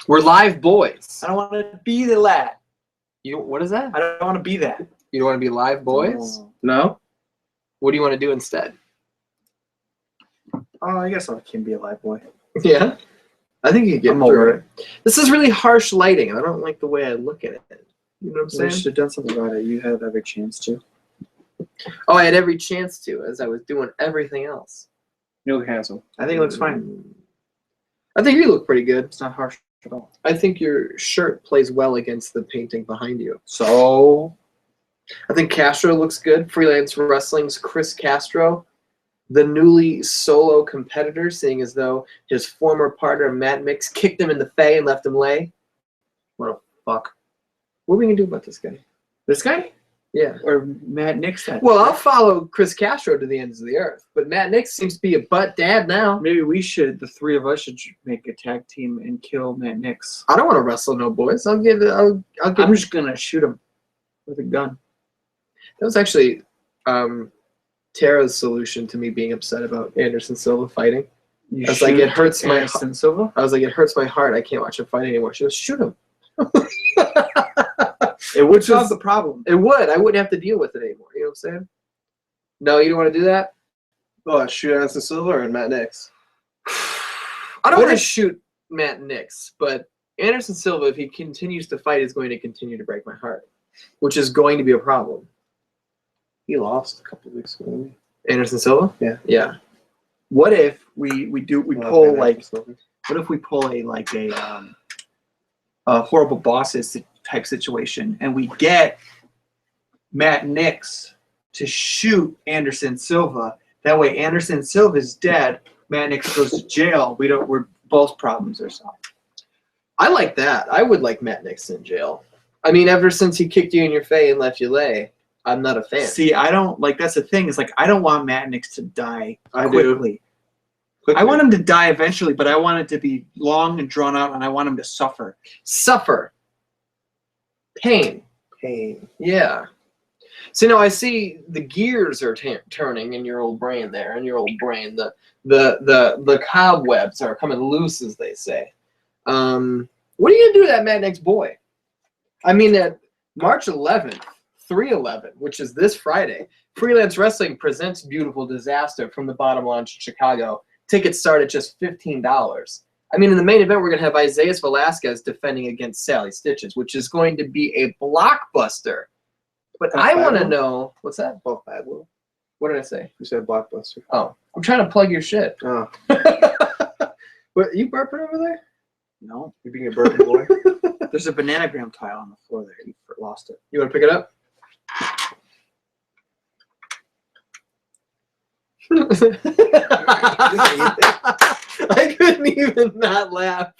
We're live boys. I don't want to be the lad. What is that? I don't want to be that. You don't want to be live boys? No. What do you want to do instead? Oh, I guess I can be a live boy. Yeah? I think you get I'm over it. This is really harsh lighting, and I don't like the way I look at it. You know what I'm saying? You should have done something about it. You had every chance to. Oh, I had every chance to, as I was doing everything else. No hassle. I think it looks fine. I think you look pretty good. It's not harsh at all. I think your shirt plays well against the painting behind you. So, I think Castro looks good. Freelance Wrestling's Chris Castro, the newly solo competitor, seeing as though his former partner Matt Mix kicked him in the face and left him lay. What a fuck. What are we going to do about this guy? this guy? Yeah. Or Matt Nixon? Well, I'll follow Chris Castro to the ends of the earth, but Matt Nix seems to be a butt dad now. Maybe we should, the three of us should make a tag team and kill Matt Nix. I don't want to wrestle no boys. I'm just going to shoot him with a gun. That was actually Tara's solution to me being upset about Anderson Silva fighting. I was like, it hurts my Anderson Silva? I was like, it hurts my heart. I can't watch him fight anymore. She goes, shoot him. It would solve the problem. It would. I wouldn't have to deal with it anymore. You know what I'm saying? No, you don't want to do that? Oh, shoot Anderson Silva or Matt Nix? I don't want to shoot Matt Nix, but Anderson Silva, if he continues to fight, is going to continue to break my heart, which is going to be a problem. He lost a couple of weeks ago. Anderson Silva? Yeah. Yeah. What if we pull like? What if we pull a horrible bosses type situation, and we get Matt Nix to shoot Anderson Silva? That way, Anderson Silva is dead. Matt Nix goes to jail. We're both problems are solved. I like that. I would like Matt Nix in jail. I mean, ever since he kicked you in your face and left you lay, I'm not a fan. See, I don't like. That's the thing. Is like I don't want Matt Nix to die quickly. I want him to die eventually, but I want it to be long and drawn out, and I want him to suffer. Suffer. Pain. Yeah. So now I see the gears are turning in your old brain there. In your old brain, the cobwebs are coming loose, as they say. What are you gonna do to that Matt Nix boy? I mean, at March 11th, 3/11, which is this Friday, Freelance Wrestling presents Beautiful Disaster from the Bottom Lounge in Chicago. Tickets start at just $15. I mean, in the main event, we're going to have Isaiah Velasquez defending against Sally Stitches, which is going to be a blockbuster. But I want to know, what's that? Buff Badwell. What did I say? You said blockbuster. Oh, I'm trying to plug your shit. Oh. What, you burping over there? No, You being a burping boy? there's a bananagram tile on the floor there. You lost it. You want to pick it up? I couldn't even not laugh.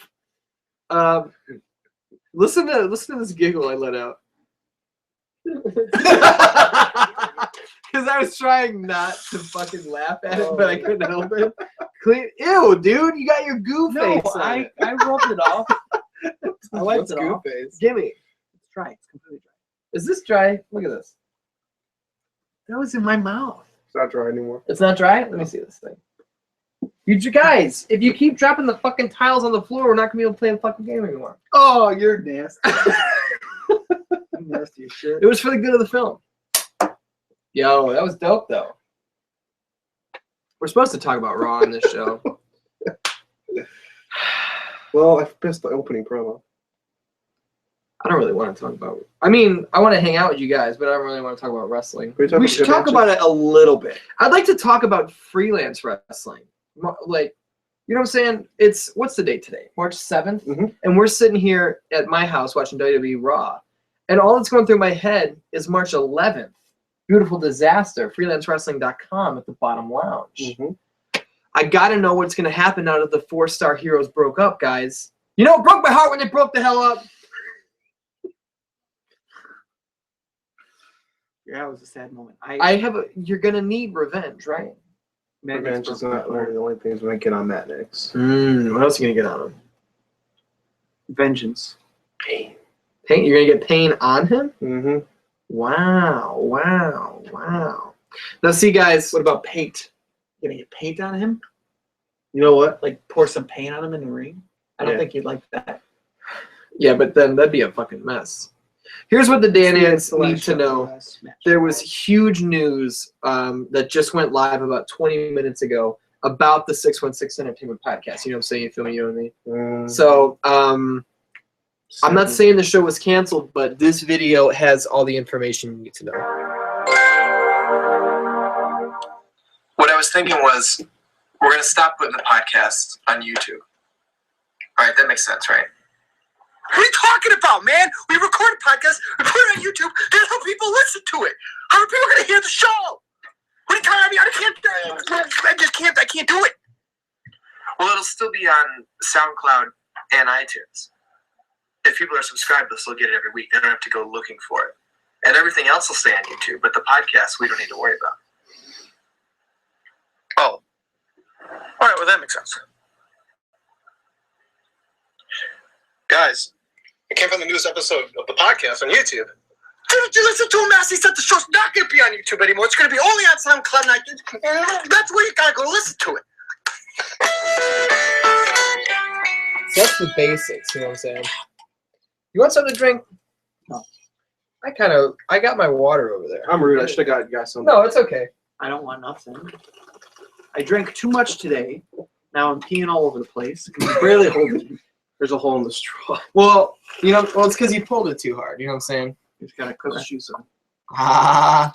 Listen to this giggle I let out. Because I was trying not to fucking laugh at it, but I couldn't help it. Ew, dude, you got your goo face on I it. rubbed it off. I wiped What's it goo off. face? Gimme. It's dry. It's completely dry. Is this dry? Look at this. That was in my mouth. It's not dry anymore. It's not dry? Let me see this thing. You guys, if you keep dropping the fucking tiles on the floor, we're not gonna be able to play the fucking game anymore. Oh, you're nasty. I'm nasty as shit. It was for the good of the film. Yo, that was dope though. We're supposed to talk about Raw on this show. Well, I missed the opening promo. I don't really want to talk about it. I mean, I want to hang out with you guys, but I don't really want to talk about wrestling. We should talk about it a little bit. I'd like to talk about freelance wrestling. Like, you know what I'm saying? What's the date today? March 7th? Mm-hmm. And we're sitting here at my house watching WWE Raw. And all that's going through my head is March 11th. Beautiful Disaster, freelancewrestling.com at the Bottom Lounge. Mm-hmm. I got to know what's going to happen now that the 4-star heroes broke up, guys. You know, it broke my heart when they broke the hell up. Yeah, it was a sad moment. You're going to need revenge, right? Revenge is not one of the only things we might get on Matt Nix. What else are you going to get on him? Vengeance. Pain. Pain? You're going to get pain on him? Mm-hmm. Wow. Now, see, guys. What about paint? You gonna get paint on him? You know what? Like pour some paint on him in the ring? I don't think you'd like that. Yeah, but then that'd be a fucking mess. Here's what the Dan Ants The last need to show, know. the last match. There was huge news that just went live about 20 minutes ago about the 616 Entertainment Podcast. You know what I'm saying? You feel me? You know what I mean? So I'm not saying the show was canceled, but this video has all the information you need to know. What I was thinking was, we're going to stop putting the podcast on YouTube. All right, that makes sense, right? What are you talking about, man? We record a podcast, we put it on YouTube, that's how people listen to it. How are people gonna hear the show? What are you talking about? I can't do it. Well, it'll still be on SoundCloud and iTunes. If people are subscribed, they'll still get it every week. They don't have to go looking for it. And everything else will stay on YouTube, but the podcast we don't need to worry about. Oh. Alright, well that makes sense. Guys, I came from the newest episode of the podcast on YouTube. Did you listen to him, Mass? He said the show's not going to be on YouTube anymore. It's going to be only on SoundCloud and iTunes. That's where you got to go listen to it. So that's the basics, you know what I'm saying? You want something to drink? No. I got my water over there. I'm rude. I should have got you guys something. No, it's okay. I don't want nothing. I drank too much today. Now I'm peeing all over the place. I can barely hold it. There's a hole in the straw. Well, it's because you pulled it too hard. You know what I'm saying? Just gotta cook shoes on. Ah.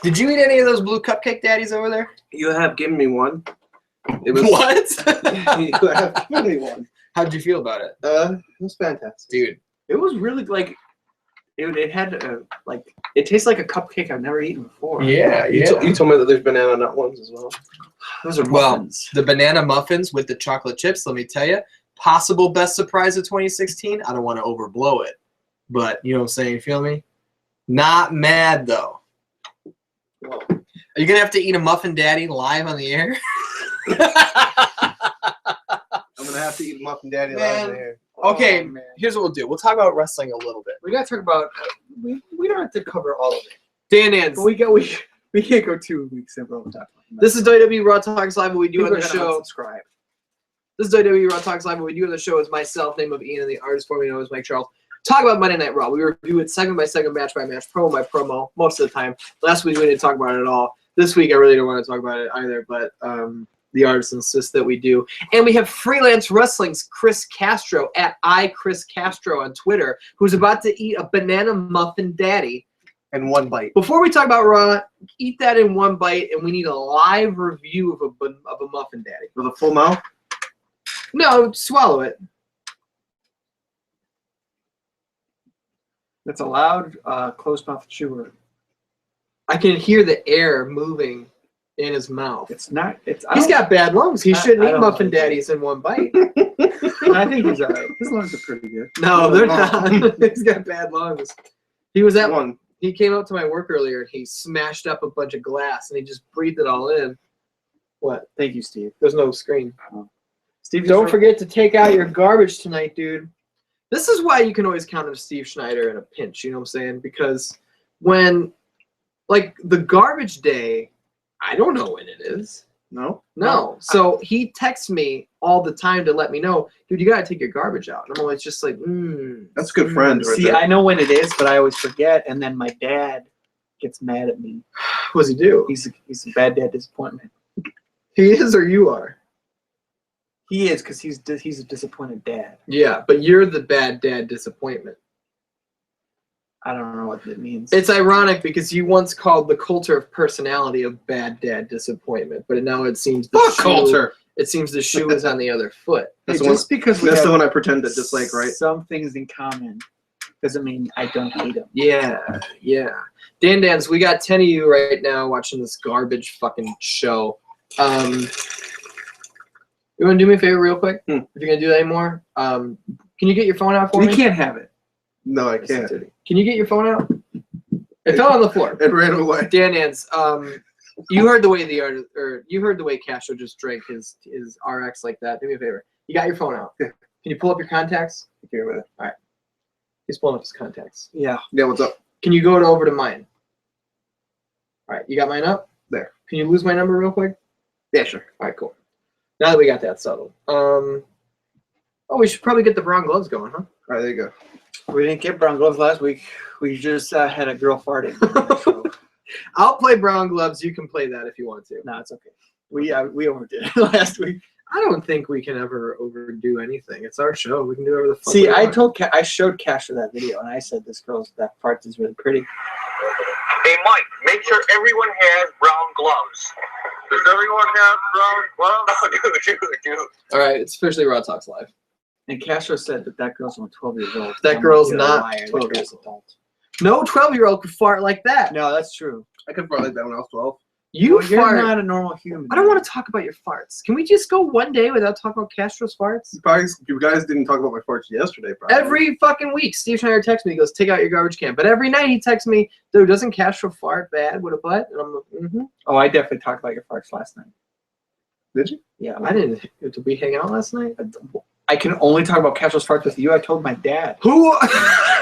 Did you eat any of those blue cupcake daddies over there? You have given me one. It was What? You have given me one. How did you feel about it? It was fantastic. Dude. It was really like it had it tastes like a cupcake I've never eaten before. Yeah, You told me that there's banana nut ones as well. Those are Well, muffins. the banana muffins with the chocolate chips, let me tell you, possible best surprise of 2016. I don't want to overblow it, but you know what I'm saying? You feel me? Not mad, though. Well, Are you going to have to eat a muffin daddy live on the air? I'm gonna have to eat muffin daddy Man. live here. Okay, Oh, man. here's what we'll do. We'll talk about wrestling a little bit. We gotta talk about we don't have to cover all of it. Dan Ants. But we can't go 2 weeks in a row without talking about This is WWE Raw Talks Live. What we do on the show. Subscribe. This is WWE Raw Talks Live. What we do on the show is myself, name of Ian, and the artist formerly known as Mike Charles. Talk about Monday Night Raw. We review it segment by segment, match by match, promo by promo, most of the time. Last week we didn't talk about it at all. This week I really don't want to talk about it either, but the artists insist that we do. And we have Freelance Wrestling's Chris Castro at @ChrisCastro on Twitter, who's about to eat a banana muffin daddy. And one bite. Before we talk about Raw, eat that in one bite, and we need a live review of a muffin daddy. With a full mouth? No, swallow it. That's a loud, closed-mouth chewer. I can hear the air moving in his mouth. It's not. It's. He's got bad lungs. He shouldn't I eat don't muffin like it. daddies in one bite. I think he's alright. His lungs are pretty good. No, they're not. He's got bad lungs. He was at One. He came up to my work earlier and he smashed up a bunch of glass and he just breathed it all in. What? Thank you, Steve. There's no screen. Steve, Don't forget to take out your garbage tonight, dude. This is why you can always count on Steve Schneider in a pinch, you know what I'm saying? Because when, like, the garbage day, I don't know when it is. No? No. So he texts me all the time to let me know, dude, you got to take your garbage out. And I'm always just like, That's good friends right See, there. I know when it is, but I always forget, and then my dad gets mad at me. What does he do? He's a bad dad disappointment. He is or you are? He is, because he's a disappointed dad. Yeah, but you're the bad dad disappointment. I don't know what that means. It's ironic because you once called the culture of personality a bad dad disappointment, but now it seems the shoe, culture. It seems the shoe is on the other foot. That's Hey, the one- just because we That's have the one I pretend to dislike, right? some things in common doesn't mean I don't hate him. Yeah, yeah. Dan, we got 10 of you right now watching this garbage fucking show. You want to do me a favor real quick? If you're going to do that anymore, can you get your phone out for We me? can't have it. No, I can't. Can you get your phone out? It fell on the floor. It ran away. Dan, you heard the way you heard the way Castro just drank his RX like that. Do me a favor. You got your phone out. Yeah. Can you pull up your contacts? Okay, with it. He's pulling up his contacts. Yeah. Yeah, what's up? Can you go over to mine? All right, you got mine up? There. Can you lose my number real quick? Yeah, sure. All right, cool. Now that we got that settled. Oh, we should probably get the brown gloves going, huh? All right, there you go. We didn't get brown gloves last week. We just had a girl farting. So, I'll play brown gloves. You can play that if you want to. no, it's okay. We overdid it last week. I don't think we can ever overdo anything. It's our show. We can do whatever the fuck. See, we want. I showed Casher that video, and I said this girl's that fart is really pretty. Hey, Mike, make sure everyone has brown gloves. Does everyone have brown gloves? Oh, dude. All right, it's officially Raw Talks Live. And Castro said that girl's only 12 years old. That I'm girl's like, you're a not liar. That 12 girl's years old. adult. No 12-year-old could fart like that. No, that's true. I could fart like that when I was 12. You Well, you're fart. not a normal human. I don't want to talk about your farts. Can we just go one day without talking about Castro's farts? You guys didn't talk about my farts yesterday, probably. Every fucking week, Steve Schneider texts me. He goes, "Take out your garbage can." But every night he texts me, "Dude, doesn't Castro fart bad with a butt?" And I'm like, "Mm-hmm." Oh, I definitely talked about your farts last night. Did you? Yeah, I didn't. Did we hang out last night? I can only talk about Castro's farts with you. I told my dad. Who?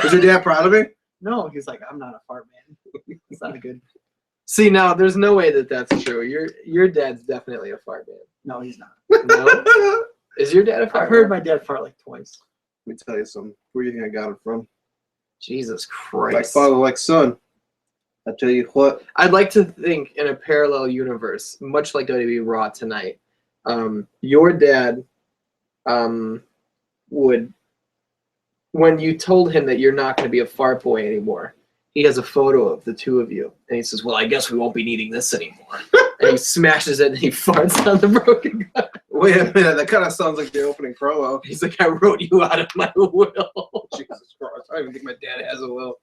Was your dad proud of me? No, he's like, I'm not a fart man. It's not a good. See, now there's no way that that's true. Your dad's definitely a fart man. No, he's not. No? Is your dad a fart I've heard man? my dad fart like twice. Let me tell you something. Where do you think I got it from? Jesus Like Christ. father, like son. I tell you what. I'd like to think in a parallel universe, much like WWE Raw tonight, your dad would, when you told him that you're not going to be a fart boy anymore, he has a photo of the two of you, and he says, "Well, I guess we won't be needing this anymore." And he smashes it, and he farts on the broken glass. Wait a minute. That kind of sounds like the opening promo. He's like, "I wrote you out of my will." Jesus Christ. I don't even think my dad has a will.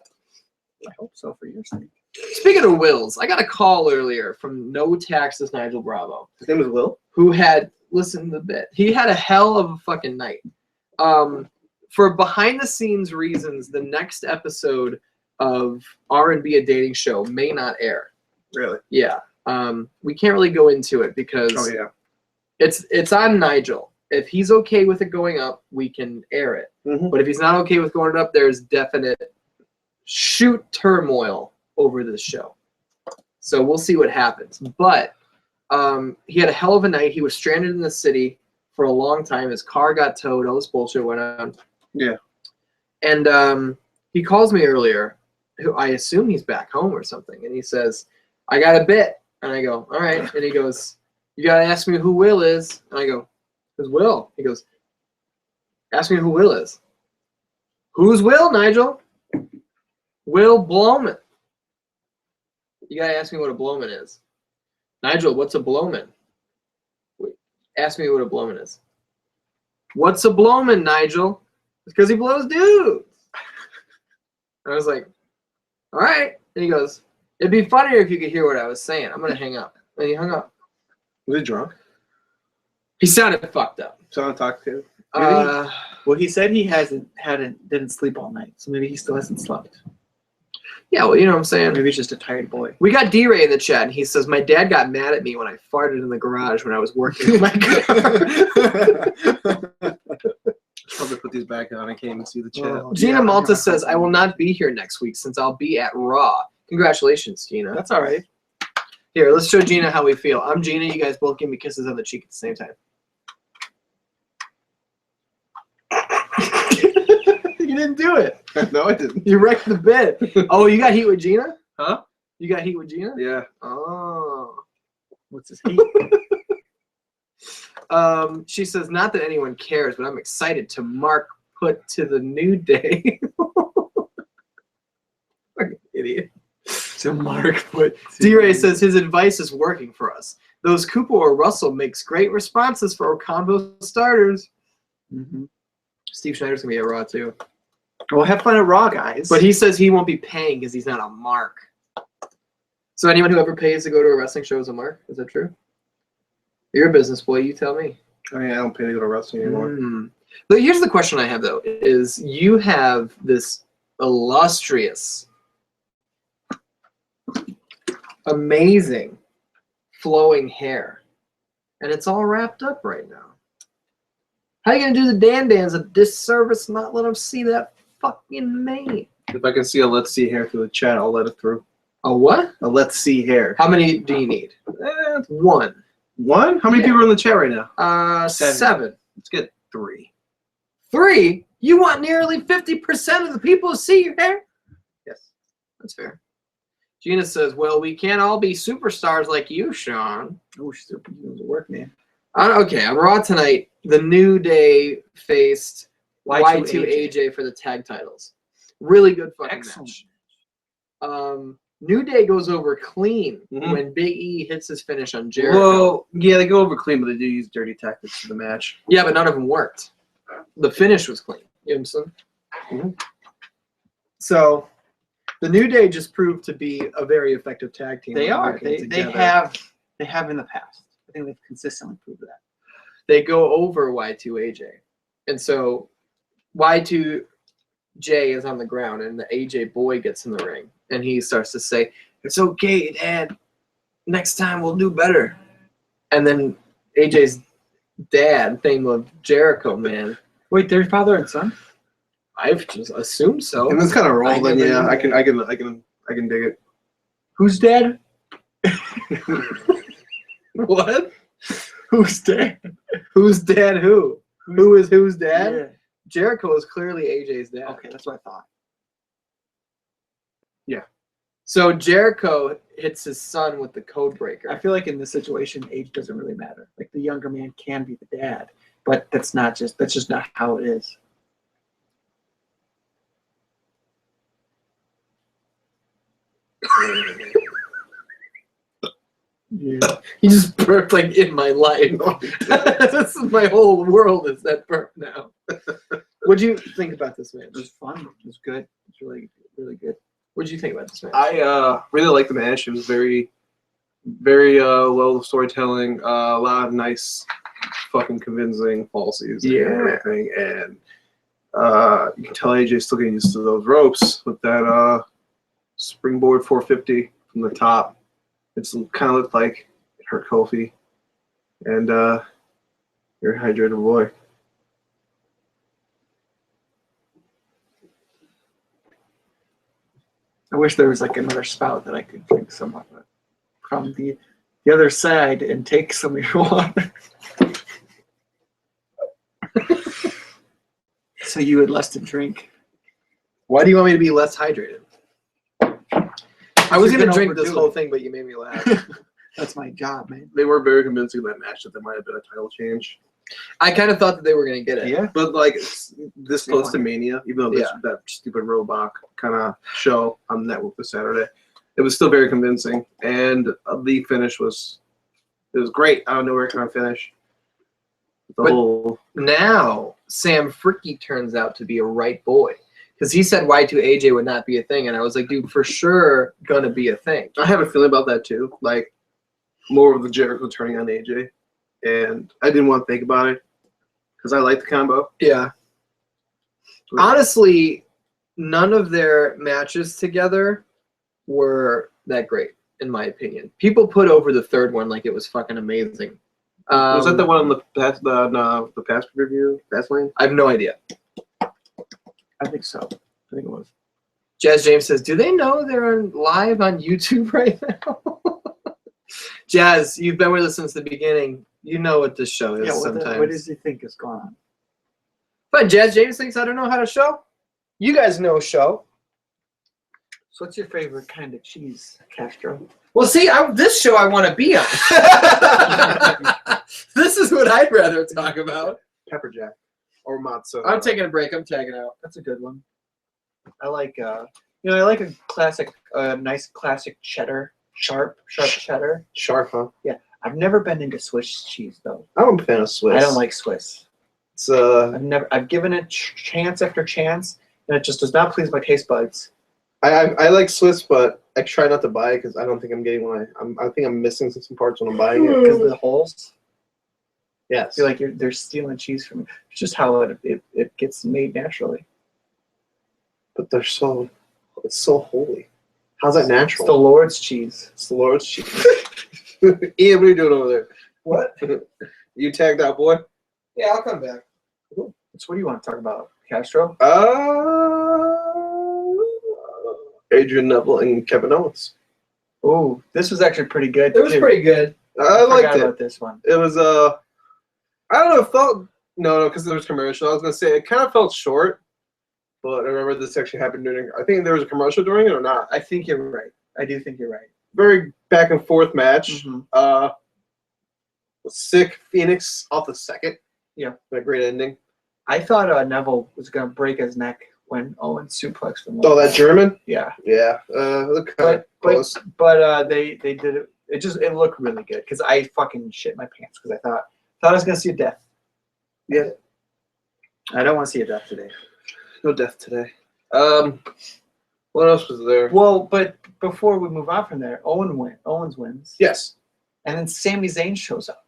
I hope so for your sake. Speaking of wills, I got a call earlier from No Taxes Nigel Bravo, His name is Will? who had, listen to the bit, he had a hell of a fucking night. For behind-the-scenes reasons, the next episode of R&B A Dating Show may not air. Really? Yeah. We can't really go into it because Oh, yeah. it's on Nigel. If he's okay with it going up, we can air it. Mm-hmm. But if he's not okay with going up, there's definite shoot turmoil over this show. So we'll see what happens. But he had a hell of a night. He was stranded in the city for a long time. His car got towed. All this bullshit went on. Yeah. And he calls me earlier. I assume he's back home or something. And he says, "I got a bit." And I go, "All right." And he goes, "You got to ask me who Will is." And I go, "Who's Will?" He goes, "Ask me who Will is." "Who's Will, Nigel?" "Will Blowman." "You got to ask me what a blowman is." "Nigel, what's a blowman?" Wait, ask me what a blowman is. "What's a blowman, Nigel?" "It's because he blows dudes." I was like, "All right." And he goes, "It'd be funnier if you could hear what I was saying. I'm going to hang up." And he hung up. Was he drunk? He sounded fucked up. Someone talk to? Well, he said he didn't sleep all night, so maybe he still hasn't slept. Yeah, well, you know what I'm saying? Maybe he's just a tired boy. We got D-Ray in the chat, and he says, "My dad got mad at me when I farted in the garage when I was working in my car." Probably put these back on. I can't even see the chat. Oh, Gina yeah. Malta says, "I will not be here next week since I'll be at Raw." Congratulations, Gina. That's all right. Here, let's show Gina how we feel. I'm Gina. You guys both give me kisses on the cheek at the same time. You didn't do it. No, I didn't. You wrecked the bit. Oh, you got heat with Gina? Huh? You got heat with Gina? Yeah. Oh. What's his heat? She says, "Not that anyone cares, but I'm excited to mark put to the new day." Fucking idiot. So Mark put. D-Ray says his advice is working for us. Those Cooper or Russell makes great responses for our combo starters. Mm-hmm. Steve Schneider's going to be at Raw, too. Well, have fun at Raw, guys. But he says he won't be paying because he's not a mark. So anyone who ever pays to go to a wrestling show is a mark? Is that true? You're a business boy. You tell me. I mean, I don't pay to go to wrestling anymore. But here's the question I have, though, is you have this illustrious, amazing, flowing hair, and it's all wrapped up right now. How are you going to do the Dan-Dans a disservice and not let them see that fucking mane? If I can see a let's see hair through the chat, I'll let it through. A what? A let's see hair. How many do you need? One. One? How many Yeah. people are in the chat right now? 7. Let's get 3. 3? You want nearly 50% of the people to see your hair? Yes. That's fair. Gina says, well, we can't all be superstars like you, Sean. Oh, super work, man. Okay, on Raw tonight, the New Day faced Y2 AJ for the tag titles. Really good fucking match. New Day goes over clean when Big E hits his finish on Jericho. Well, yeah, they go over clean, but they do use dirty tactics for the match. Yeah, but none of them worked. The finish was clean. You know what I'm saying? So, the New Day just proved to be a very effective tag team. They are. working They together. have in the past. I think they've consistently proved that. They go over Y2 AJ. And so Y2J is on the ground and the AJ boy gets in the ring and he starts to say, it's okay, Dad. Next time we'll do better. And then AJ's dad, name of Jericho, man. Wait, they're father and son? I've just assumed so. And this kind of role, then never yeah, knew I can dig it. Who's dad? What? Who's dad? Who's dad who? Who is whose dad? Yeah. Jericho is clearly AJ's dad. Okay, that's what I thought. So Jericho hits his son with the code breaker. I feel like in this situation, age doesn't really matter. Like the younger man can be the dad, but that's just not how it is. Yeah. He just burped like in my life. This is my whole world is that burp now. What'd you think about this match? It was fun. It was good. It was really, really good. What'd you think about this match? I really liked the match. It was very, very well storytelling. A lot of nice, fucking convincing falsies and everything. And you can tell AJ's still getting used to those ropes with that springboard 450 from the top. It kind of looked like it hurt Kofi. And you're a hydrated boy. I wish there was like another spout that I could drink some of it from the other side and take some of your water. So you had less to drink. Why do you want me to be less hydrated? I was going to drink this overdo whole it. thing, but you made me laugh. That's my job, man. They were very convincing in that match that there might have been a title change. I kind of thought that they were going to get it. Yeah. But like it's this close to Mania, even though that stupid Robot kind of show on the network this Saturday, it was still very convincing. And the finish was great. I don't know where it kind of finish. But now Sam Fricke turns out to be a right boy. Because he said Y2 AJ would not be a thing, and I was like, dude, for sure gonna be a thing. I have a feeling about that too. Like more of the Jericho turning on AJ. And I didn't want to think about it because I like the combo. Yeah. Honestly, none of their matches together were that great, in my opinion. People put over the third one like it was fucking amazing. Was that the one on the past review? Fastlane? I have no idea. I think so. I think it was. Jazz James says, do they know they're live on YouTube right now? Jazz, you've been with us since the beginning. You know what this show is sometimes. What does he think is going on? But Jazz James thinks I don't know how to show. You guys know show. So what's your favorite kind of cheese, Castro? Well, see, this show I want to be on. This is what I'd rather talk about. Pepper Jack or mozzarella. I'm taking a break. I'm tagging out. That's a good one. I like, I like a classic, nice classic cheddar, sharp cheddar. Sharp, huh? Yeah, I've never been into Swiss cheese though. I'm a fan of Swiss. I don't like Swiss. It's I've given it chance after chance, and it just does not please my taste buds. I like Swiss, but I try not to buy it because I don't think I'm getting one. I think I'm missing some parts when I'm buying it. Because of the holes. Yes. I feel like they're stealing cheese from me. It's just how it gets made naturally. But it's so holy. How's that natural? It's the Lord's cheese. It's the Lord's cheese. Ian, what are you doing over there? What? You tagged out, boy? Yeah, I'll come back. So what do you want to talk about, Castro? Adrian Neville and Kevin Owens. Oh, this was actually pretty good. It was pretty good. I liked forgot it. about this one. It was I don't know. It felt No, because there was commercial. I was gonna say it kind of felt short, but I remember this actually happened during. I think there was a commercial during it or not. I think you're right. I do think you're right. Very back and forth match. Mhm. Sick Phoenix off the second. Yeah. A great ending. I thought Neville was gonna break his neck when Owen suplexed him. Oh, that German? Yeah. Yeah. Look kind of close. But they did it. It looked really good because I fucking shit my pants because I thought I was gonna see a death. Yeah. I don't want to see a death today. No death today. What else was there? Well, but before we move on from there, Owens wins. Yes. And then Sami Zayn shows up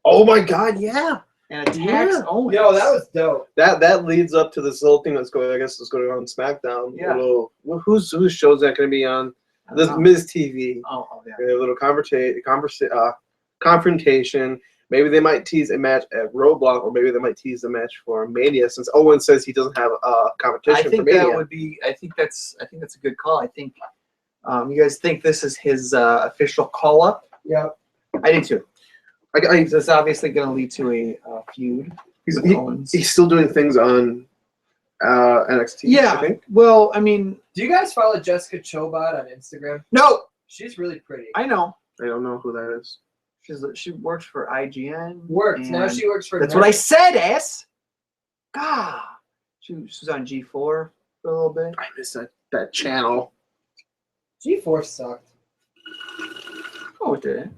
Oh my God! Yeah. and attacks Owens. Yo, that was dope. That leads up to this little thing that's going. I guess it's going on SmackDown. Yeah. Whose show's that going to be on? This Miz TV. Oh yeah. A little confrontation. Maybe they might tease a match at Roadblock, or maybe they might tease a match for Mania, since Owen says he doesn't have a competition I think for Mania. that would be. I think that's a good call. I think you guys think this is his official call up. Yeah. I do too. So it's obviously going to lead to a feud. with Owens. He's still doing things on NXT. Yeah. I think. Well, I mean, Do you guys follow Jessica Chobot on Instagram? no, She's really pretty. I know. I don't know who that is. She works for IGN. Works. Now and she works for. That's what I said, ass. God. She was on G4 for a little bit. I missed that channel. G4 sucked. Oh, it did.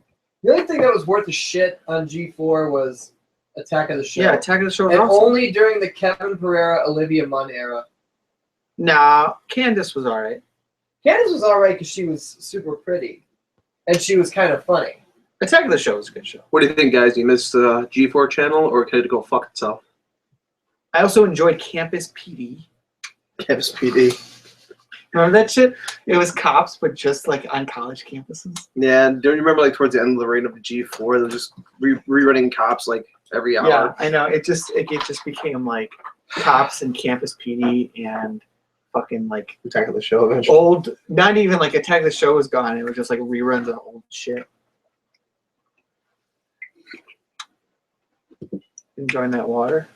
The only thing that was worth a shit on G4 was Attack of the Show. Yeah, Attack of the Show. And also. only during the Kevin Pereira, Olivia Munn era. Nah, Candace was all right. Candice was alright because she was super pretty. And she was kind of funny. Attack of the Show was a good show. What do you think, guys? You missed the G4 channel, or could it go fuck itself? I also enjoyed Campus PD. Campus PD. Remember that shit? It was cops, but just like on college campuses. Yeah, don't you remember like towards the end of the reign of the G4, they were just rerunning cops like every hour? Yeah, I know. It just became like cops and Campus PD and fucking like Attack of the Show eventually. old. Not even like Attack of the Show was gone. It was just like reruns of old shit. Enjoying that water.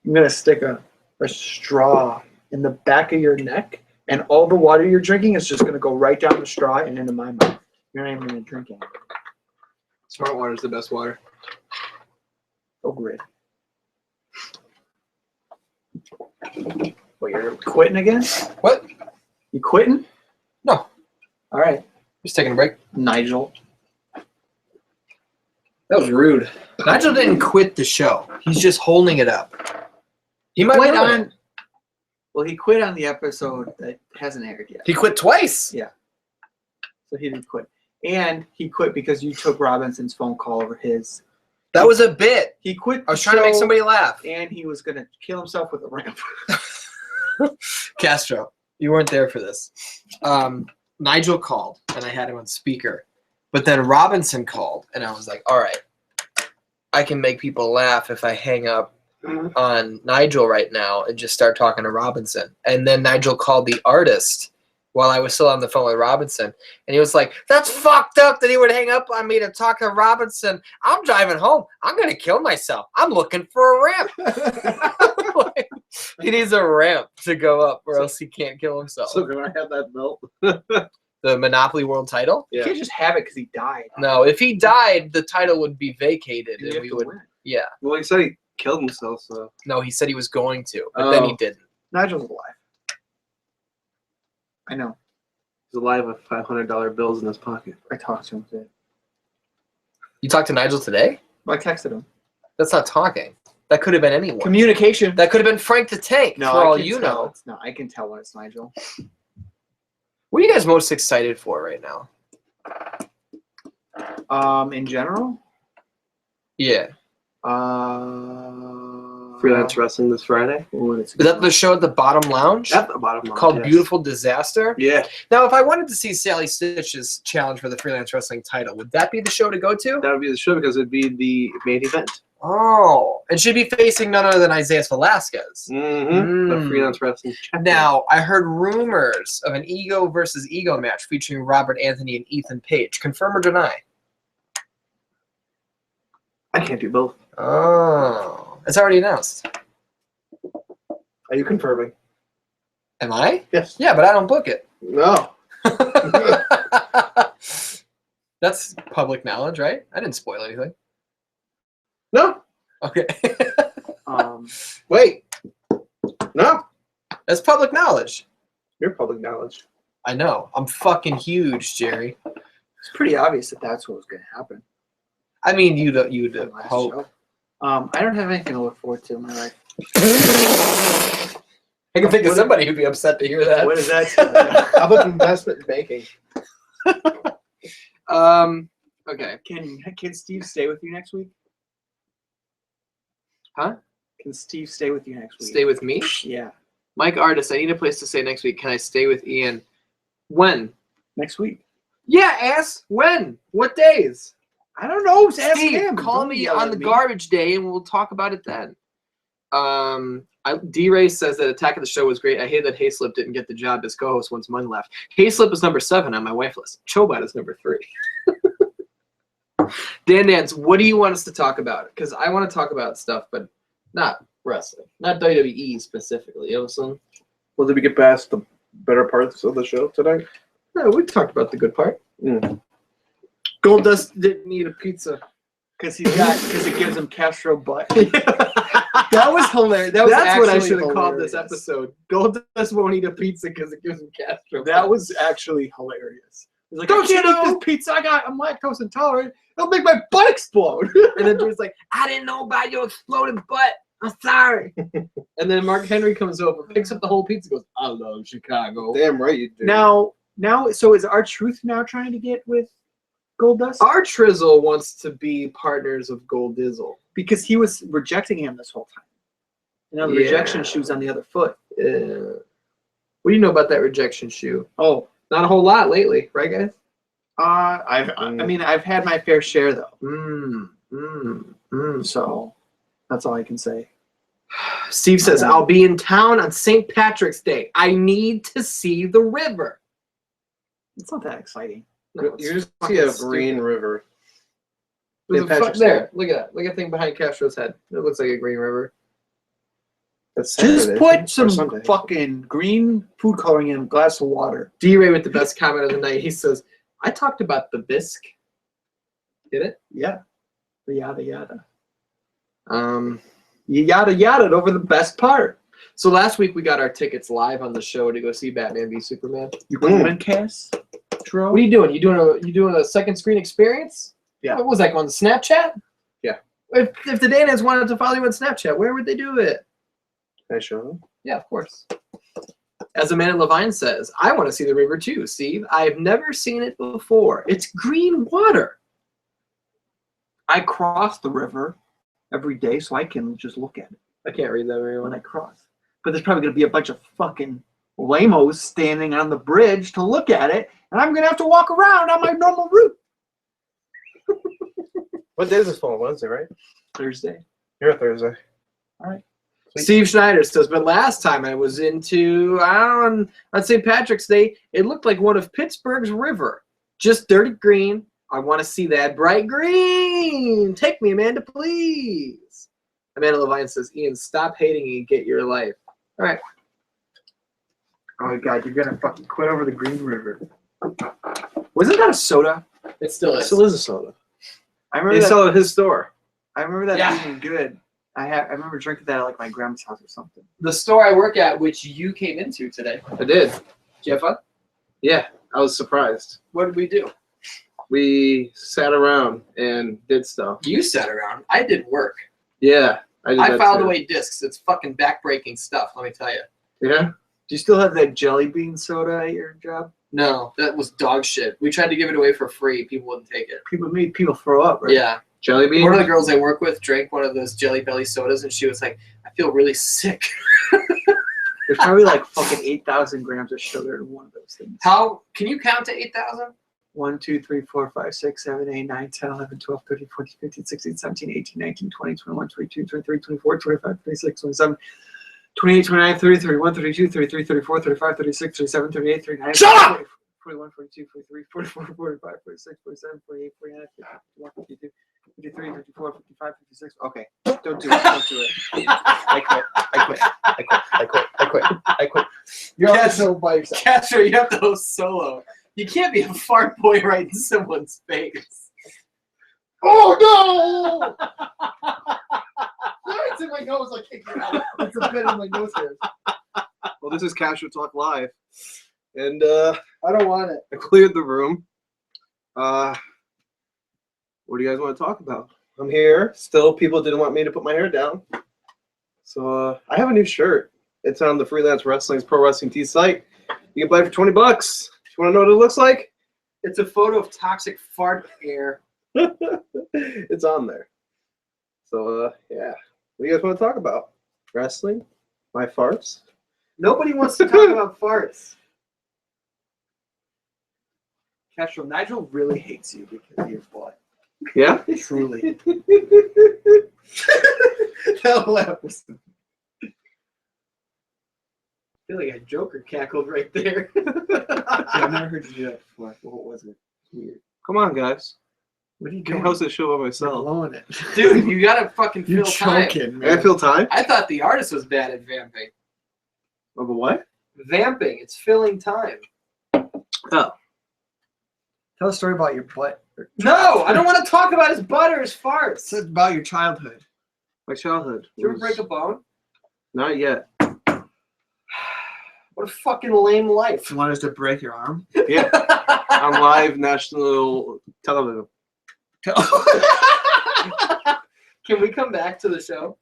I'm gonna stick a straw in the back of your neck, and all the water you're drinking is just gonna go right down the straw and into my mouth. You're not even gonna drink it. Smart water is the best water. Go grid. What, you're quitting again? What? You quitting? No. All right, Just taking a break. Nigel. That was rude. Nigel didn't quit the show. He's just holding it up. He might Quit ruin it. on. Well, he quit on the episode that hasn't aired yet. He quit twice. Yeah. So he did quit. And he quit because you took Robinson's phone call over his. That was a bit. He quit. I was trying to make somebody laugh. And he was going to kill himself with a ramp. Castro, you weren't there for this. Nigel called, and I had him on speaker. But then Robinson called, and I was like, all right, I can make people laugh if I hang up on Nigel right now and just start talking to Robinson. And then Nigel called the artist while I was still on the phone with Robinson. And he was like, that's fucked up that he would hang up on me to talk to Robinson. I'm driving home. I'm going to kill myself. I'm looking for a ramp. He needs a ramp to go up or else he can't kill himself. So can I have that belt? The Monopoly World title? You can't just have it because he died. No, if he died, the title would be vacated. You And have we to would, win. yeah. Well, he said he killed himself, so. No, he said he was going to, but then he Oh. didn't. Nigel's alive. I know. He's alive with $500 bills in his pocket. I talked to him today. You talked to Nigel today? I texted him. That's not talking. That could have been anyone. Communication. That could have been Frank the Tank, No, for I all can you tell know. it's not. I can tell when it's Nigel. What are you guys most excited for right now? In general, Yeah. Freelance wrestling this Friday. Is that the show at the Bottom Lounge? At the bottom line, Called yes. Beautiful Disaster? Yeah, Now, if I wanted to see Sally Stitch's challenge for the freelance wrestling title, would that be the show to go to? that would be the show because it'd be the main event. Oh, and she'd be facing none other than Isaiah Velasquez. Mm-hmm. The freelance wrestling champion. Now, I heard rumors of an ego versus ego match featuring Robert Anthony and Ethan Page. Confirm or deny? I can't do both. Oh, it's already announced. Are you confirming? Am I? Yes. Yeah, but I don't book it. No. That's public knowledge, right? I didn't spoil anything. No. Okay. Wait. No. That's public knowledge. You're public knowledge. I know. I'm fucking huge, Jerry. It's pretty obvious that that's what was going to happen. I mean, you'd Last hope. show. I don't have anything to look forward to in my life. I can think of somebody who'd be upset to hear that. What is that? How about investment in banking? Okay. Can Steve stay with you next week? Huh? Can Steve stay with you next week? Stay with me? Yeah. Mike Artis, I need a place to stay next week. Can I stay with Ian? When? Next week. Yeah, ask when. What days? I don't know. Ask Steve, him. call Don't me yell on at the me. garbage day and we'll talk about it then. D-Ray says that Attack of the Show was great. I hate that Hayslip didn't get the job as co-host once Munn left. Hayslip is number 7 on my wife list. Chobot is number 3. Dan Dance, what do you want us to talk about? Because I want to talk about stuff, but not wrestling. Not WWE specifically. You know what I'm saying? Well, did we get past the better parts of the show tonight? No, we talked about the good part. Mm. Goldust didn't need a pizza. Because it gives him Castro butt. That was hilarious. That's what I actually should have called this hilarious. episode. Goldust won't eat a pizza because it gives him Castro. That was actually hilarious. He's like, Don't I can't you eat know? this pizza. I'm lactose intolerant. It'll make my butt explode. And then Drew's like, I didn't know about your exploding butt. I'm sorry. And then Mark Henry comes over, picks up the whole pizza, goes, I love Chicago. Damn right you do. now, so is R-Truth now trying to get with Goldust? Our Trizzle wants to be partners of Gold Dizzle. Because he was rejecting him this whole time. You know, the Yeah. rejection shoe's on the other foot. What do you know about that rejection shoe? Oh, Not a whole lot lately, right, guys? I've had my fair share though. So that's all I can say. Steve says, I'll be in town on St. Patrick's Day. I need to see the river. It's not that exciting. No, You just fucking see a stupid. green river. There's a St. Patrick's there. Look at that. Look at the thing behind Castro's head. It looks like a green river. That's Just Saturday, put or some Sunday. fucking green food coloring in a glass of water. D-Ray with the best comment of the night. He says, I talked about the bisque. Get it? Yeah. The yada yada. You yada yada over the best part. So last week we got our tickets live on the show to go see Batman v Superman. You coming, Cass? What are you doing? You doing a second screen experience? Yeah. What was that, on Snapchat? Yeah. If the Danas wanted to follow you on Snapchat, where would they do it? Can I show them? Yeah, of course. As Amanda Levine says, I want to see the river too, Steve. I've never seen it before. It's green water. I cross the river every day so I can just look at it I can't read that very when I well. cross. But there's probably going to be a bunch of fucking lamos standing on the bridge to look at it, and I'm going to have to walk around on my normal route. What day is this fall? Wednesday, right? Thursday. You're a Thursday. All right. Steve Schneider says, but last time I was on St. Patrick's Day, it looked like one of Pittsburgh's river. Just dirty green. I want to see that bright green. Take me, Amanda, please. Amanda Levine says, Ian, stop hating and get your life. All right. Oh my God, you're gonna fucking quit over the Green River. Wasn't that a soda? It still It is. still is a soda. I remember They that. sell it at his store. I remember that Yeah. being good. I remember drinking that at like my grandma's house or something. The store I work at, which you came into today. I did. Did you have fun? Yeah, I was surprised. What did we do? We sat around and did stuff. You sat around. I did work. Yeah, I did I that filed too. away discs. It's fucking back-breaking stuff, let me tell you. Yeah? Do you still have that jelly bean soda at your job? No, that was dog shit. We tried to give it away for free. People wouldn't take it. People made people throw up, right? Yeah. Jelly bean? One of the girls I work with drank one of those Jelly Belly sodas, and she was like, I feel really sick. There's probably like fucking 8,000 grams of sugar in one of those things. How can you count to 8,000? 1, 2, 3, 4, 5, 6, 7, 8, 9, 10, 11, 12, 13, 14, 15, 16, 17, 18, 19, 20, 21, 22, 23, 24, 25, 26, 27, 28, 29, 30, 31, 32, 33, 34, 35, 36, 37, 38, 39, Shut up! 41, 42, 43, 44, 45, 46, 47, 48, 49, 50, 51, 52, 53, 54, 55, 56. Okay, don't do it. Don't do it. I quit. I quit. I quit. I quit. I quit. I quit. You're Yes. also by yourself. Castro, you have to host solo. You can't be a fart boy right in someone's face. Oh no! It's in my nose. I can't get it out. It's a bit in my nose hairs. Well, this is Casual Talk Live, and I don't want it. I cleared the room. What do you guys want to talk about? I'm here. Still, people didn't want me to put my hair down, so I have a new shirt. It's on the Freelance Wrestling's Pro Wrestling Tee site. You can buy it for $20. If you want to know what it looks like, It's a photo of toxic fart air. it's on there. So yeah, what do you guys want to talk about? Wrestling? My farts? Nobody wants to talk about farts. Castro, Nigel really hates you because of your butt. Yeah. Truly. That laugh was. I feel like a Joker cackled right there. I've never heard you do that before. What was it? Weird. Come on, guys. What are you I can doing? host this show by You're myself. blowing it. Dude, you gotta fucking You're fill time. choking, I man. feel time. I thought the artist was bad at vamping. Of a what? Vamping, it's filling time. Oh. Tell a story about your butt. No, I don't want to talk about his butt or his farts. It's about your childhood. My childhood. Did you ever was- break a bone? Not yet. What a fucking lame life. You want us to break your arm? Yeah. On live national television. Can we come back to the show?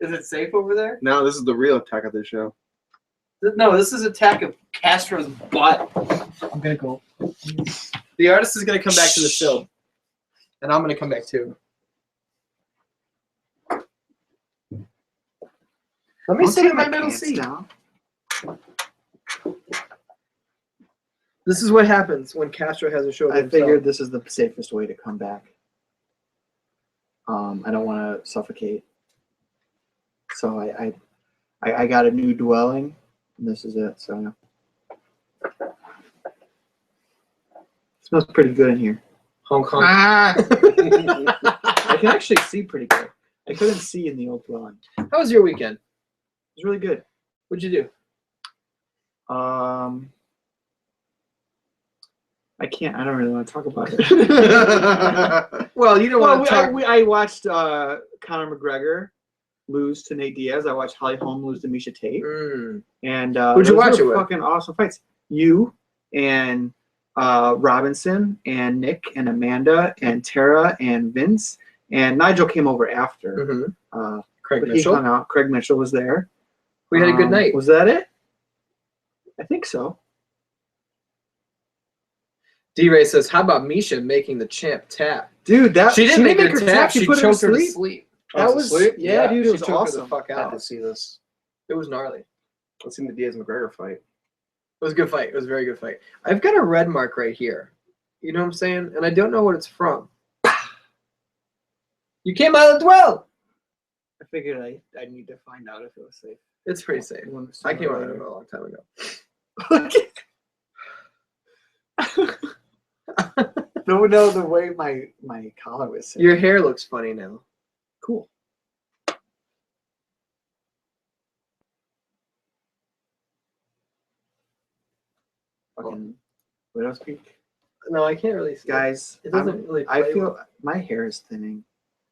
Is it safe over there? Now this is the real attack of the show. No, this is Attack of Castro's butt. I'm gonna go. The artist is going to come back to the show. And I'm going to come back too. Let me sit in my middle seat. Down. This is what happens when Castro has a show. to I himself. figured this is the safest way to come back. I don't want to suffocate. So I got a new dwelling, and this is it. So it smells pretty good in here. Hong Kong. I can actually see pretty good. I couldn't see in the old dwelling. It How was your weekend? was really good. What'd you do? I don't really want to talk about it. Well, you don't want to talk. I watched Conor McGregor lose to Nate Diaz. I watched Holly Holm lose to Misha Tate. And Who'd you those watch were it with? fucking awesome fights. You and Robinson and Nick and Amanda and Tara and Vince and Nigel came over after. Craig But he Mitchell. hung out. Craig Mitchell was there. We had a good night. Was that it? I think so. D-Ray says, how about Misha making the champ tap? Dude, that She didn't make her tap. She She put her to choked her to sleep. sleep. That to was sleep? yeah, dude. It she was choked her awesome. the fuck I had out. to see this. It was gnarly. It Let's see the Diaz McGregor fight. was a good fight. It was a very good fight. I've got a red mark right here. You know what I'm saying? And I don't know what it's from. You came out of the dwell. I figured I need to find out if it was safe. It's pretty safe. I came out of it a long time ago. No, the way my collar was set. Your hair looks funny now. Cool. Fucking Widow's Peak. No, I can't really see. Guys, It doesn't really I play feel well. my hair is thinning.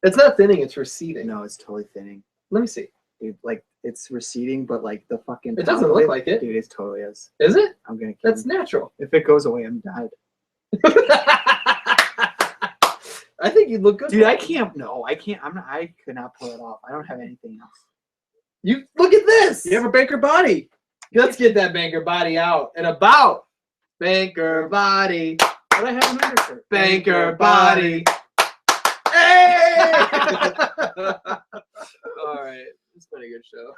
It's not thinning, it's receding. No, it's totally thinning. Let me see. Dude, like it's receding, but like the fucking It top doesn't of look like it. Dude, it totally is. Is it? I'm gonna kill That's him. natural. If it goes away, I'm dead. I think you look good. Dude, I can't I could not pull it off. I don't have anything else. You look at this. You have a banker body. Let's get that banker body out and about. Banker body. But I have an undershirt. Banker body. Hey! All right. It's been a good show.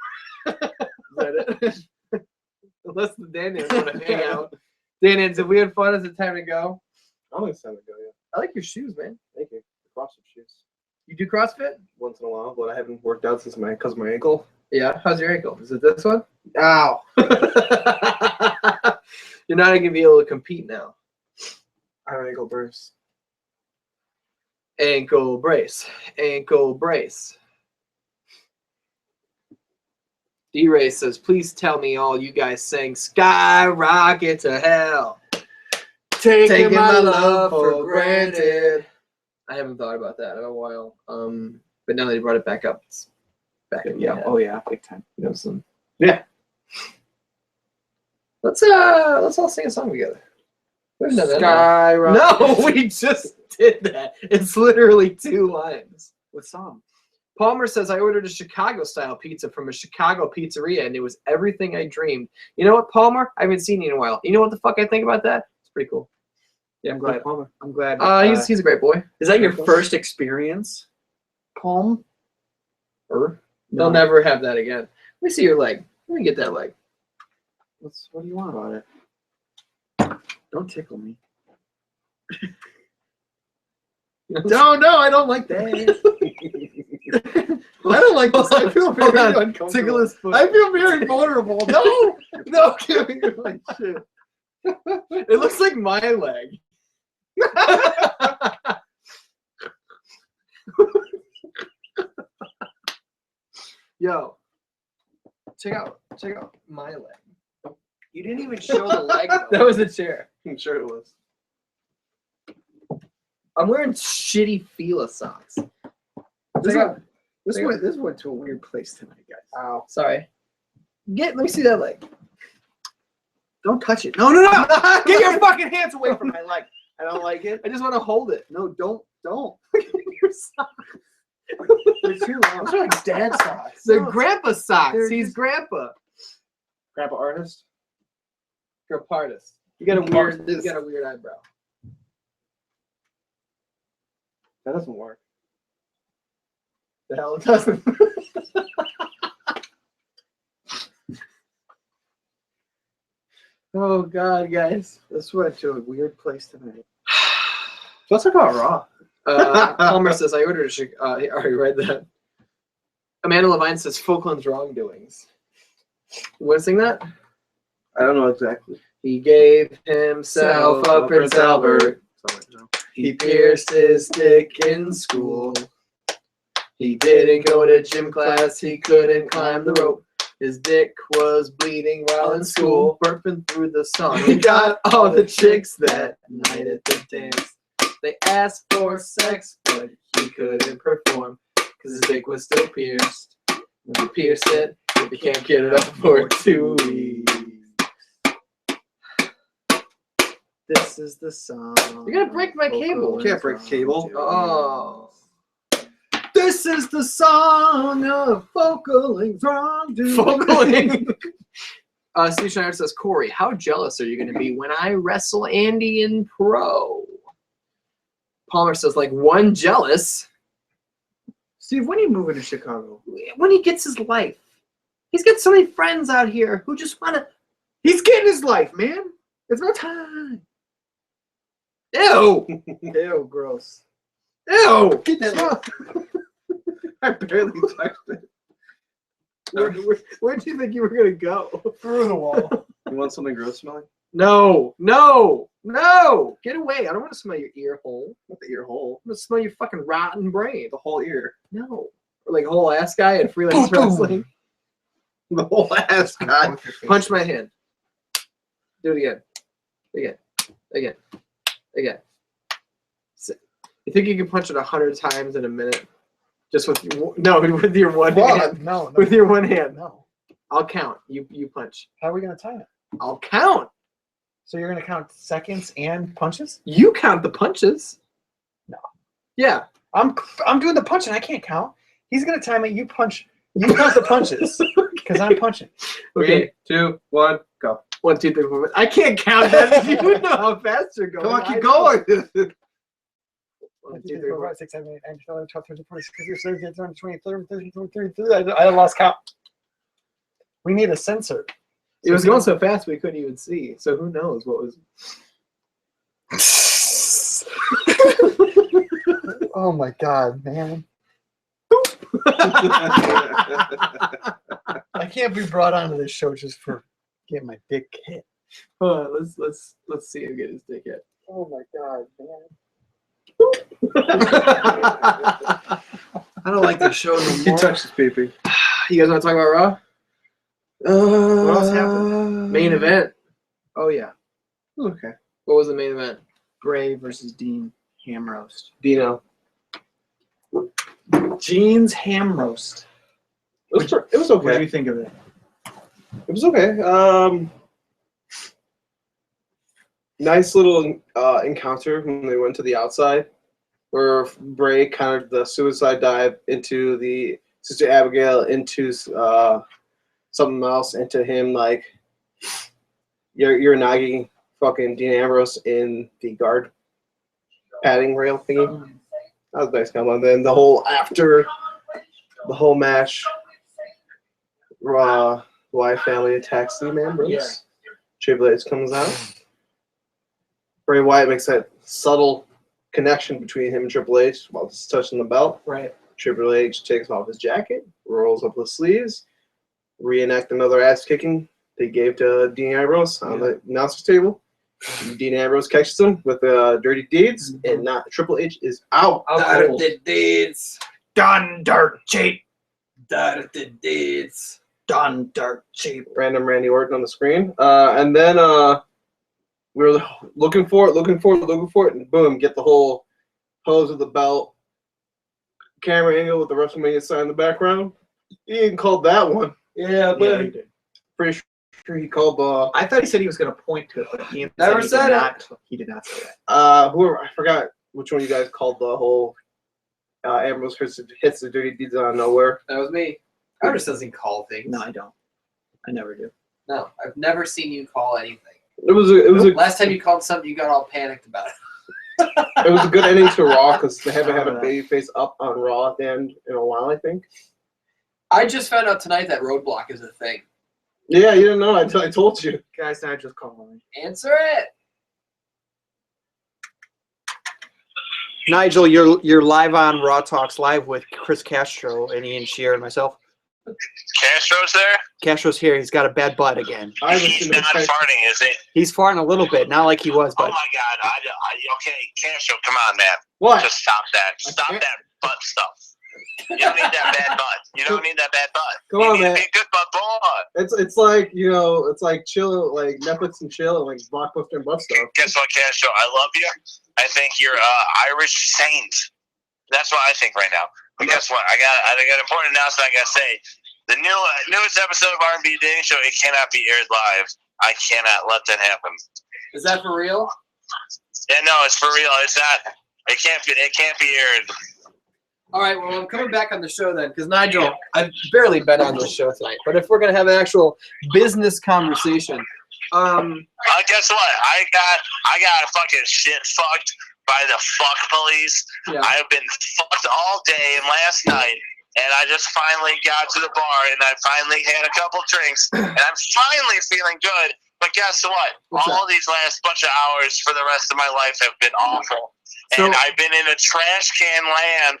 Is that it? Unless the Daniels want to hang out. Daniels, if we had fun, is it time to go? I like San Miguel, yeah. I like your shoes, man. Thank you. CrossFit shoes. You do CrossFit? Once in a while, but I haven't worked out since because of my ankle. Yeah. How's your ankle? Is it this one? Ow! You're not gonna be able to compete now. I have an ankle brace. Ankle brace. Ankle brace. D-Ray says, please tell me all you guys sang Skyrocket to Hell. Taking my love for granted. I haven't thought about that in a while. But now that you brought it back up, it's back in my head. Oh yeah, big time. You know, some. Yeah. Let's all sing a song together. We haven't done that in a while. Skyrocket. No, we just did that. It's literally 2 lines. What song? Palmer says, I ordered a Chicago-style pizza from a Chicago pizzeria, and it was everything I dreamed. You know what, Palmer? I haven't seen you in a while. You know what the fuck I think about that? It's pretty cool. Yeah, I'm glad. Palmer. I'm glad. He's a great boy. Is that your first experience, Palm? They'll never have that again. Let me see your leg. Let me get that leg. What do you want about it? Don't tickle me. No, I don't like that. I don't like this. I feel very uncomfortable. Tickle his foot. I feel very vulnerable. No, give me my shit. It looks like my leg. Yo, check out my leg. You didn't even show the leg. Though. That was a chair. I'm sure it was. I'm wearing shitty Fila socks. This Check out. went to a weird place tonight, guys. Ow. Sorry. Let me see that leg. Don't touch it. No. Get your fucking hands away from my leg. I don't like it. I just want to hold it. No, don't. Your socks. They're too long. Those are like dad socks. They're grandpa socks. They're He's just- grandpa. Grandpa artist. Grandpa artist. You got a weird eyebrow. That doesn't work. The hell it doesn't. Oh God, guys. This went to a weird place tonight. Let's talk about Raw. Palmer says, I ordered a I already read that. Amanda Levine says, Falkland's wrongdoings. You want to sing that? I don't know exactly. He gave himself a Prince Albert. He pierced his dick in school. He didn't go to gym class. He couldn't climb the rope. His dick was bleeding while in school, burping through the song. He got all the chicks that night at the dance. They asked for sex, but he couldn't perform because his dick was still pierced. When he pierced it, he can't get it up for 2 weeks. This is the song. You're gonna break my cable. Can't break cable. Oh. This is the song of Falkland's wrongdoing. Focaling. Steve Schneider says, Corey, how jealous are you going to be when I wrestle Andy in pro? Palmer says, like, one jealous. Steve, when are you moving to Chicago? When he gets his life. He's got so many friends out here who just want to. He's getting his life, man. It's no time. Ew. Ew, gross. Ew. Get that. I barely touched it. Where do you think you were going to go? Through the wall. You want something gross smelling? No. Get away. I don't want to smell your ear hole. Not the ear hole. I'm going to smell your fucking rotten brain. The whole ear. No. Or like whole ass guy at freelance wrestling. The whole ass guy. Punch my hand. Do it again. Again. You think you can punch it 100 times in a minute? Just with with your one hand. No. With your one hand. No. I'll count. You punch. How are we gonna time it? I'll count. So you're gonna count seconds and punches? You count the punches. No. Yeah. I'm doing the punching. I can't count. He's gonna time it. You punch. You count the punches because I'm punching. Okay. 3, 2, 1, go. 1, 2, 3, 4. I can't count that. You know how fast you're going. Come on, keep I going. 1, 2, 3, 4. 6, 7, 8, 9, 10, 11, 12, 13, 14, 15, 16, 17, 18, 19, 20, 23. I lost count. We need a sensor. It was going so fast we couldn't even see. So who knows what was. Oh my god, man! I can't be brought onto this show just for getting my dick hit. Hold on, let's see him get his dick hit. Oh my god, man! I don't like this show He anymore. touched his pee-pee. You guys want to talk about Raw? What else happened? Main event. Oh yeah, Okay. What was the main event? Bray versus Dean ham roast. Dino. Gene's ham roast. It was What do okay. you think of it? It was okay. Nice little encounter when they went to the outside, where Bray countered the suicide dive into the Sister Abigail into something else, into him like you're nagging fucking Dean Ambrose in the guard padding rail thingy. That was a nice come on. Then the whole after the whole match, Wyatt family attacks Dean Ambrose. Yeah. Triple H comes out. Bray Wyatt makes that subtle connection between him and Triple H while he's touching the belt. Right. Triple H takes off his jacket, rolls up the sleeves, reenact another ass kicking they gave to Dean Ambrose on the announcer's table. Dean Ambrose catches him with dirty deeds, and not Triple H is out. Dirty deeds. Done dirt cheap. Dirty deeds. Done dirt cheap. Random Randy Orton on the screen, and then we were looking for it, and boom, get the whole pose of the belt, camera angle with the WrestleMania sign in the background. He even called that one. Yeah, Yeah, he did. Pretty sure he called I thought he said he was going to point to it, but he Never said it. He did not say that. whoever, I forgot which one you guys called the whole Ambrose hits the dirty deeds out of nowhere. that was me. I just doesn't call things. No, I don't. I never do. No, I've never seen you call anything. It was a Last time you called something, you got all panicked about it. it was a good ending to Raw because they haven't had a Remember that. babyface up on Raw at the end in a while, I think. I just found out tonight that Roadblock is a thing. Yeah, you didn't know. I told you. Guys, I just called me. Answer it. Nigel, you're live on Raw Talks Live with Chris Castro and Ian Shear and myself. Castro's there? Castro's here. He's got a bad butt again. I haven't He's seen not the farting, is he? He's farting a little bit, not like he was, Oh but my God! Okay, Castro, come on, man. What? Just stop that. I Stop can't. that butt stuff. You don't need that bad butt. You don't need that bad butt. Come you on, need man. to be a good butt boy. It's like, you know, it's like chill, like Netflix and chill, and like Blockbuster and butt stuff. Guess what, Castro? I love you. I think you're Irish saint. That's what I think right now. But guess what? I got an important announcement. I gotta say, the newest episode of R&B Dating Show, it cannot be aired live. I cannot let that happen. Is that for real? Yeah, no, it's for real. It's not. It can't be aired. All right, well, I'm coming back on the show then, because Nigel, I've barely been on this show tonight. But if we're gonna have an actual business conversation, Guess what? I got fucking shit fucked by the fuck police. yeah, I have been fucked all day and last night, and I just finally got to the bar, and I finally had a couple drinks, and I'm finally feeling good. But guess what? What's All these last bunch of hours for the rest of my life have been awful. So- And I've been in a trash can land.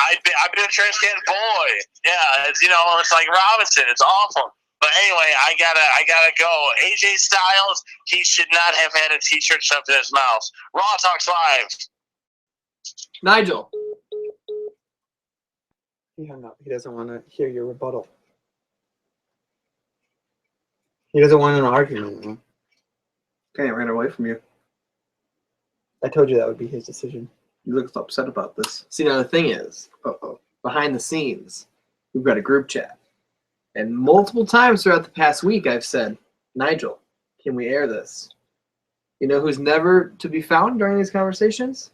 I've been a trash can boy. Yeah, it's it's like Robinson. It's awful. But anyway, I gotta go. AJ Styles, he should not have had a T-shirt shoved in his mouth. Raw Talks Live. Nigel. he hung up. He doesn't want to hear your rebuttal. He doesn't want an argument. Man. Okay, I ran away from you. I told you that would be his decision. You look upset about this. See, now the thing is, Uh-oh. behind the scenes, we've got a group chat, and multiple times throughout the past week, I've said, Nigel, can we air this? You know who's never to be found during these conversations?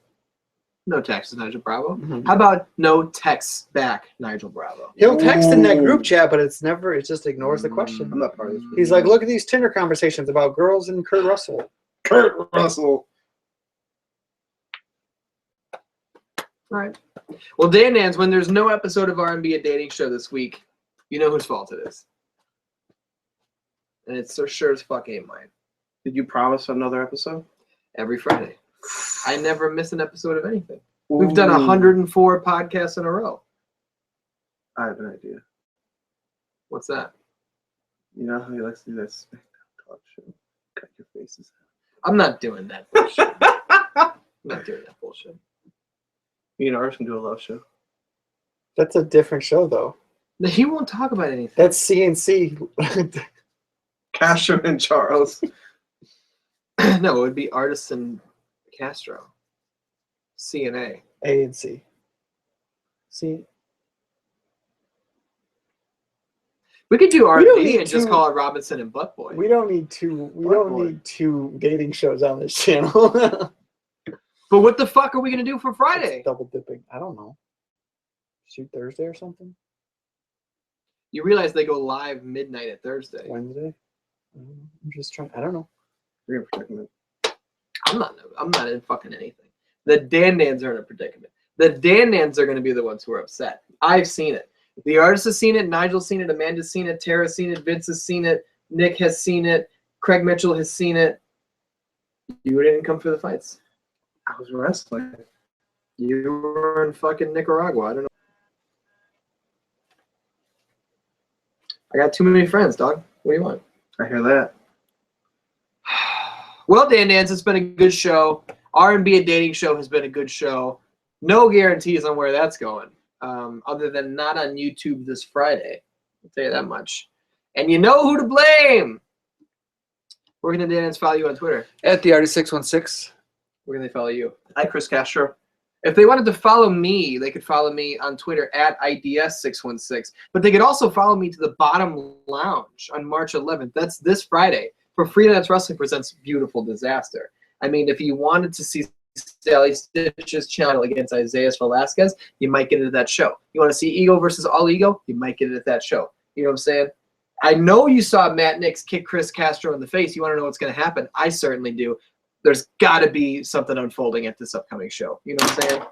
No text to Nigel Bravo. Mhm. How about no text back, Nigel Bravo? He'll text in that group chat, but it just ignores the question. I'm not part of this. He's like, look at these Tinder conversations about girls and Kurt Russell. Kurt Russell. All right. Well, Dan Nans, when there's no episode of R&B A Dating Show this week, you know whose fault it is. And it's so sure as fuck ain't mine. Did you promise another episode? Every Friday, I never miss an episode of anything. We've done 104 podcasts in a row. I have an idea. What's that? You know how he likes to do that SmackDown talk show? Cut your faces out. I'm not doing that bullshit. I'm not doing that bullshit. Me and Ars can do a love show. That's a different show, though. No, he won't talk about anything. That's CNC. Castro and Charles. No, it would be Artists and Castro. CNA. A and C. See, We could do don't R&B need and just two- call it Robinson and Buckboy. we don't need two. We don't Boy. need two dating shows on this channel. But what the fuck are we going to do for Friday? It's double dipping. I don't know. Shoot Thursday or something. You realize they go live midnight at Thursday. Wednesday. I don't know. I'm just trying. I don't know. You're in a predicament. I'm not in fucking anything. The Dan-Dans are in a predicament. The Dan-Dans are going to be the ones who are upset. I've seen it. The artist has seen it. Nigel's seen it. Amanda's seen it. Tara's seen it. Vince has seen it. Nick has seen it. Craig Mitchell has seen it. You didn't come for the fights. I was wrestling. You were in fucking Nicaragua. I don't know. I got too many friends, dog. What do you want? I hear that. Well, Dan Dans, it's been a good show. R&B, a dating show, has been a good show. No guarantees on where that's going, other than not on YouTube this Friday. I'll tell you that much. And you know who to blame. Where can the Dan Dans follow you on Twitter? At the artist 616. Where can they follow you? Hi, Chris Castro. If they wanted to follow me, they could follow me on Twitter at IDS616. But they could also follow me to the Bottom Lounge on March 11th. That's this Friday for Freelance Wrestling Presents Beautiful Disaster. I mean, if you wanted to see Sally Stitch's channel against Isaiah Velasquez, you might get it at that show. You want to see Ego versus All Ego? You might get it at that show. You know what I'm saying? I know you saw Matt Nix kick Chris Castro in the face. You want to know what's going to happen? I certainly do. There's got to be something unfolding at this upcoming show. You know what I'm saying?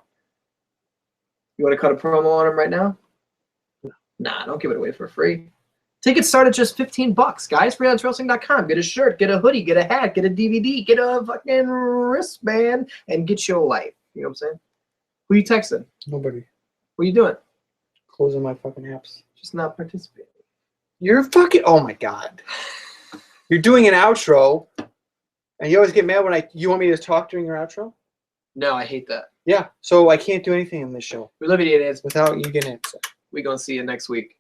You want to cut a promo on him right now? Nah, don't give it away for free. Tickets start at just $15, guys. FreelanceWrestling.com. Get a shirt, get a hoodie, get a hat, get a DVD, get a fucking wristband, and get your life. You know what I'm saying? Who you texting? Nobody. What are you doing? Closing my fucking apps. Just not participating. You're fucking. Oh my god. You're doing an outro, and you always get mad when you want me to talk during your outro. No, I hate that. Yeah. So I can't do anything in this show We love you, Dan Dans. without you getting upset. We're going to see you next week.